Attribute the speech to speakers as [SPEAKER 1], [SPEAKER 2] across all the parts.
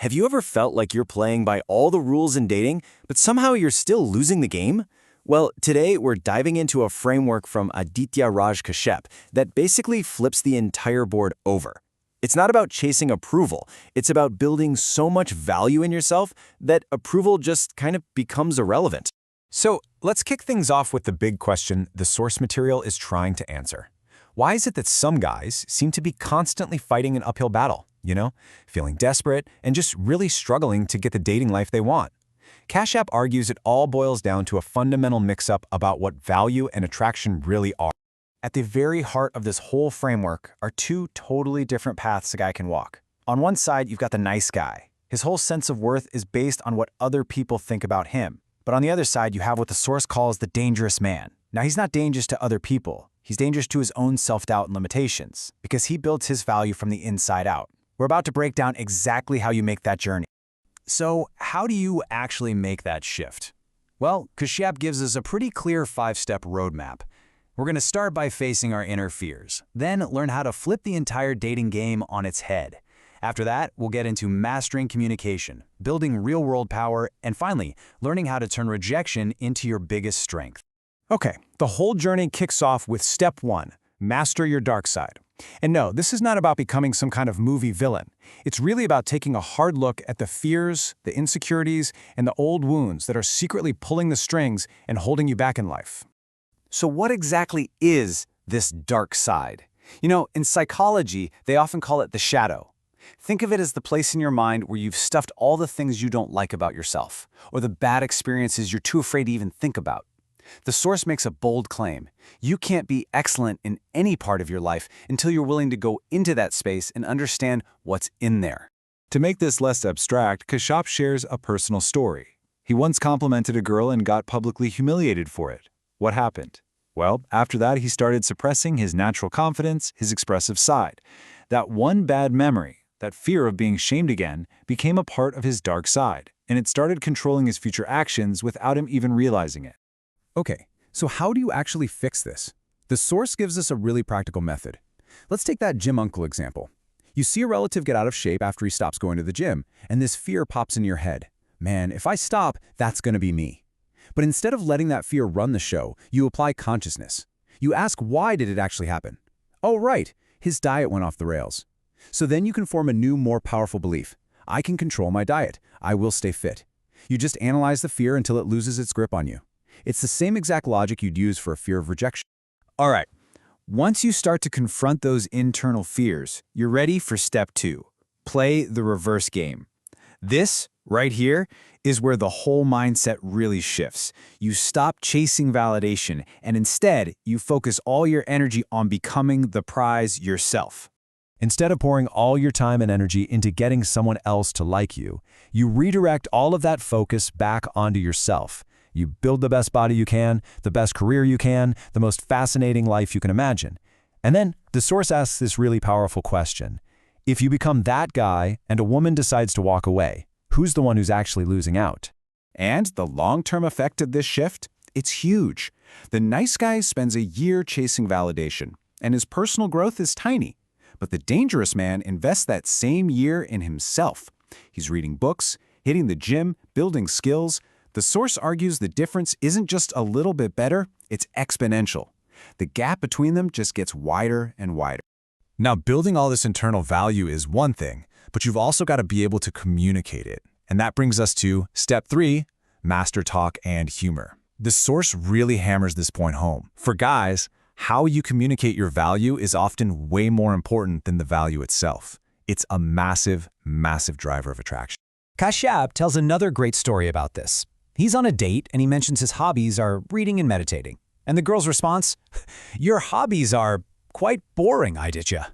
[SPEAKER 1] Have you ever felt like you're playing by all the rules in dating, but somehow you're still losing the game? Well, today we're diving into a framework from Aditya Raj Kashyap that basically flips the entire board over. It's not about chasing approval, it's about building so much value in yourself that approval just kind of becomes irrelevant.
[SPEAKER 2] So let's kick things off with the big question the source material is trying to answer. Why is it that some guys seem to be constantly fighting an uphill battle, feeling desperate and just really struggling to get the dating life they want? Kashyap argues it all boils down to a fundamental mix-up about what value and attraction really are. At the very heart of this whole framework are two totally different paths a guy can walk. On one side, you've got the nice guy. His whole sense of worth is based on what other people think about him. But on the other side, you have what the source calls the dangerous man. Now, he's not dangerous to other people. He's dangerous to his own self-doubt and limitations, because he builds his value from the inside out. We're about to break down exactly how you make that journey. So, how do you actually make that shift? Well, Kashyap gives us a pretty clear 5-step roadmap. We're going to start by facing our inner fears, then learn how to flip the entire dating game on its head. After that, we'll get into mastering communication, building real-world power, and finally, learning how to turn rejection into your biggest strength. Okay, the whole journey kicks off with step 1, master your dark side. And no, this is not about becoming some kind of movie villain. It's really about taking a hard look at the fears, the insecurities, and the old wounds that are secretly pulling the strings and holding you back in life. So what exactly is this dark side? In psychology, they often call it the shadow. Think of it as the place in your mind where you've stuffed all the things you don't like about yourself, or the bad experiences you're too afraid to even think about. The source makes a bold claim. You can't be excellent in any part of your life until you're willing to go into that space and understand what's in there.
[SPEAKER 3] To make this less abstract, Kashyap shares a personal story. He once complimented a girl and got publicly humiliated for it. What happened? Well, after that, he started suppressing his natural confidence, his expressive side. That one bad memory, that fear of being shamed again, became a part of his dark side, and it started controlling his future actions without him even realizing it.
[SPEAKER 2] Okay, so how do you actually fix this? The source gives us a really practical method. Let's take that gym uncle example. You see a relative get out of shape after he stops going to the gym, and this fear pops in your head. Man, if I stop, that's going to be me. But instead of letting that fear run the show, you apply consciousness. You ask, why did it actually happen? Oh, right, his diet went off the rails. So then you can form a new, more powerful belief. I can control my diet. I will stay fit. You just analyze the fear until it loses its grip on you. It's the same exact logic you'd use for a fear of rejection.
[SPEAKER 3] All right, once you start to confront those internal fears, you're ready for step 2. Play the reverse game. This, right here, is where the whole mindset really shifts. You stop chasing validation, and instead, you focus all your energy on becoming the prize yourself.
[SPEAKER 2] Instead of pouring all your time and energy into getting someone else to like you, you redirect all of that focus back onto yourself. You build the best body you can, the best career you can, the most fascinating life you can imagine. And then the source asks this really powerful question. If you become that guy and a woman decides to walk away, who's the one who's actually losing out?
[SPEAKER 3] And the long-term effect of this shift? It's huge. The nice guy spends a year chasing validation, and his personal growth is tiny. But the dangerous man invests that same year in himself. He's reading books, hitting the gym, building skills. The source argues the difference isn't just a little bit better, it's exponential. The gap between them just gets wider and wider.
[SPEAKER 2] Now, building all this internal value is one thing, but you've also got to be able to communicate it. And that brings us to step 3, master talk and humor. The source really hammers this point home. For guys, how you communicate your value is often way more important than the value itself. It's a massive, massive driver of attraction. Kashyap tells another great story about this. He's on a date and he mentions his hobbies are reading and meditating. And the girl's response, "Your hobbies are quite boring, Aditya."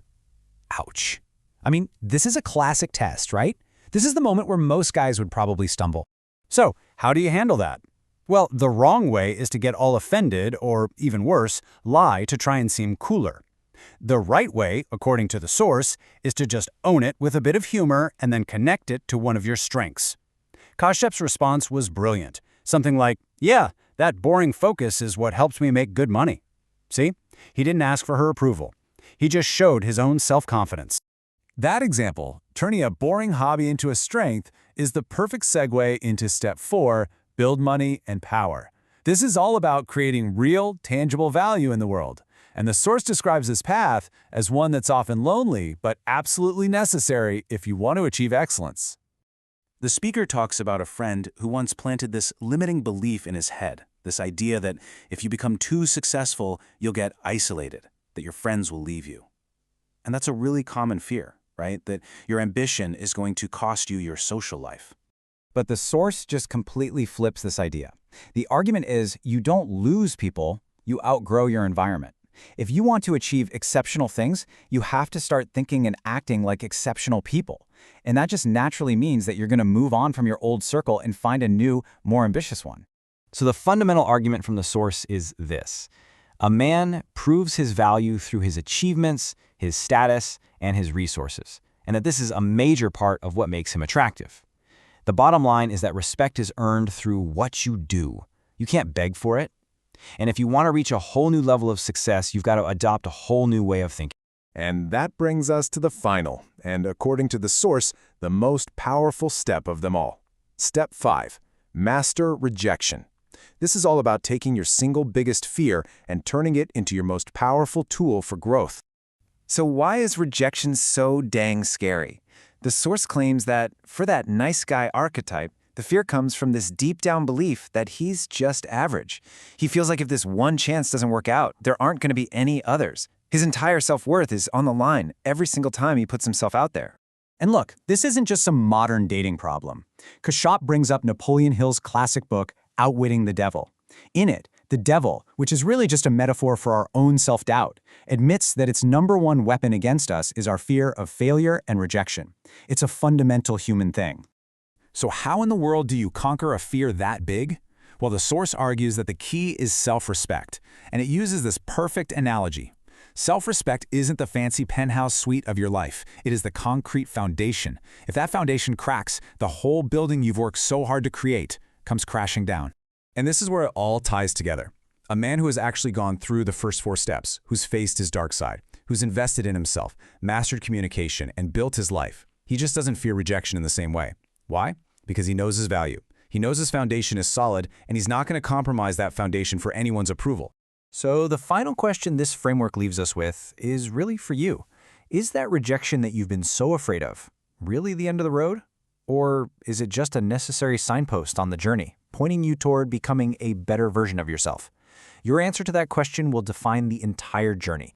[SPEAKER 2] Ouch. I mean, this is a classic test, right? This is the moment where most guys would probably stumble.
[SPEAKER 4] So, how do you handle that? Well, the wrong way is to get all offended or, even worse, lie to try and seem cooler. The right way, according to the source, is to just own it with a bit of humor and then connect it to one of your strengths. Kashyap's response was brilliant. Something like, "Yeah, that boring focus is what helps me make good money." See? He didn't ask for her approval. He just showed his own self-confidence.
[SPEAKER 2] That example, turning a boring hobby into a strength, is the perfect segue into step 4, build money and power. This is all about creating real, tangible value in the world. And the source describes this path as one that's often lonely, but absolutely necessary if you want to achieve excellence.
[SPEAKER 3] The speaker talks about a friend who once planted this limiting belief in his head, this idea that if you become too successful, you'll get isolated, that your friends will leave you. And that's a really common fear, right? That your ambition is going to cost you your social life.
[SPEAKER 5] But the source just completely flips this idea. The argument is you don't lose people, you outgrow your environment. If you want to achieve exceptional things, you have to start thinking and acting like exceptional people. And that just naturally means that you're going to move on from your old circle and find a new, more ambitious one.
[SPEAKER 1] So the fundamental argument from the source is this. A man proves his value through his achievements, his status, and his resources, and that this is a major part of what makes him attractive. The bottom line is that respect is earned through what you do. You can't beg for it. And if you want to reach a whole new level of success, you've got to adopt a whole new way of thinking.
[SPEAKER 2] And that brings us to the final, and according to the source, the most powerful step of them all. Step 5. Master rejection. This is all about taking your single biggest fear and turning it into your most powerful tool for growth.
[SPEAKER 5] So why is rejection so dang scary? The source claims that for that nice guy archetype, the fear comes from this deep-down belief that he's just average. He feels like if this one chance doesn't work out, there aren't going to be any others. His entire self-worth is on the line every single time he puts himself out there.
[SPEAKER 4] And look, this isn't just some modern dating problem. Kashop brings up Napoleon Hill's classic book, Outwitting the Devil. In it, the devil, which is really just a metaphor for our own self-doubt, admits that its #1 weapon against us is our fear of failure and rejection. It's a fundamental human thing.
[SPEAKER 2] So how in the world do you conquer a fear that big? Well, the source argues that the key is self-respect, and it uses this perfect analogy. Self-respect isn't the fancy penthouse suite of your life. It is the concrete foundation. If that foundation cracks, the whole building you've worked so hard to create comes crashing down. And this is where it all ties together. A man who has actually gone through the first 4 steps, who's faced his dark side, who's invested in himself, mastered communication, and built his life. He just doesn't fear rejection in the same way. Why? Because he knows his value. He knows his foundation is solid, and he's not going to compromise that foundation for anyone's approval.
[SPEAKER 1] So the final question this framework leaves us with is really for you. Is that rejection that you've been so afraid of really the end of the road? Or is it just a necessary signpost on the journey, pointing you toward becoming a better version of yourself? Your answer to that question will define the entire journey.